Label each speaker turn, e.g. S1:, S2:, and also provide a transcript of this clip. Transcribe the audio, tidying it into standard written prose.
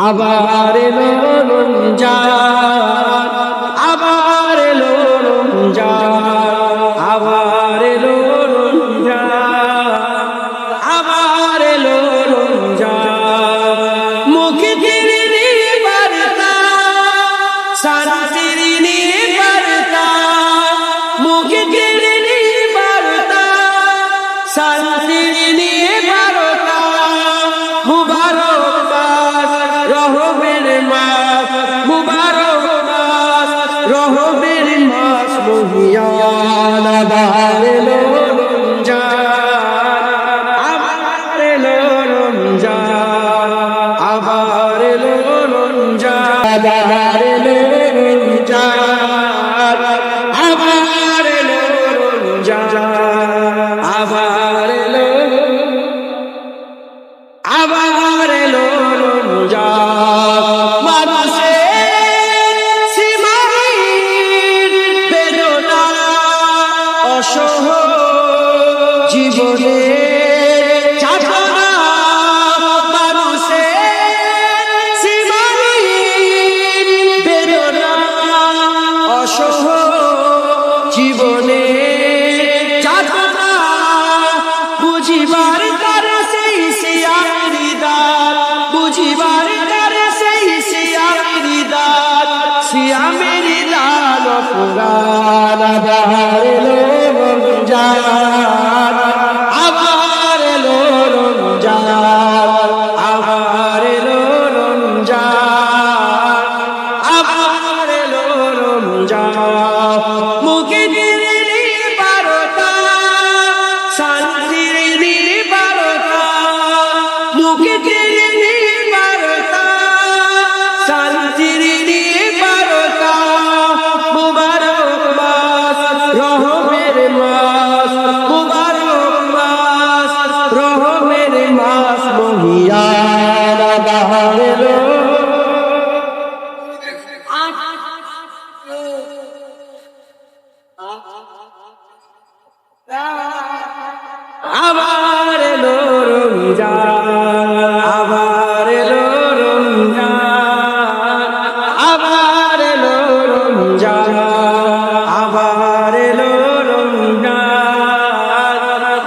S1: আবার এলো রমজান, আবার এলো রমজান, আবার এলো রমজান, আবার এলো রমজান। মুখে ফিরিনি বার্তা, শান্তির বার্তা, মুখে ফিরিনি বার্তা, শান্তির বার্তা। মুবারক রহমের মাস, মুবারক মাস, রহমের মাস মহিয়ান। আবার এলো রমজান, আবার এলো রমজান, আবার এলো রমজান, আবার এলো রমজান, আবার এলো রমজান, আবার এলো, আবার এলো রমজান। মানুষের সীমাহীন বেদনা অসহ জীবনের যাতনা, মানুষের সীমাহীন বেদনা অসহ জীবনের যাতনা। বুঝিবার তারা সেই সিয়ারি দান, বুঝিবার তারা সেই সিয়ারি দান, সিয়ামের দান অফুরান। আবার এলো রমজান, আবার এলো রমজান, আবার এলো রমজান, আবার এলো রমজান। মুখে দিলেনি বারতা, শান্তির বারতা, মুখে দিলেনি বারতা, শান্তির বারতা। মুবারক মাস, রহমের মাস, মুবারক মাস, রহমের মাস মহিয়ান। আবার এলো, আবার এলো রমজান।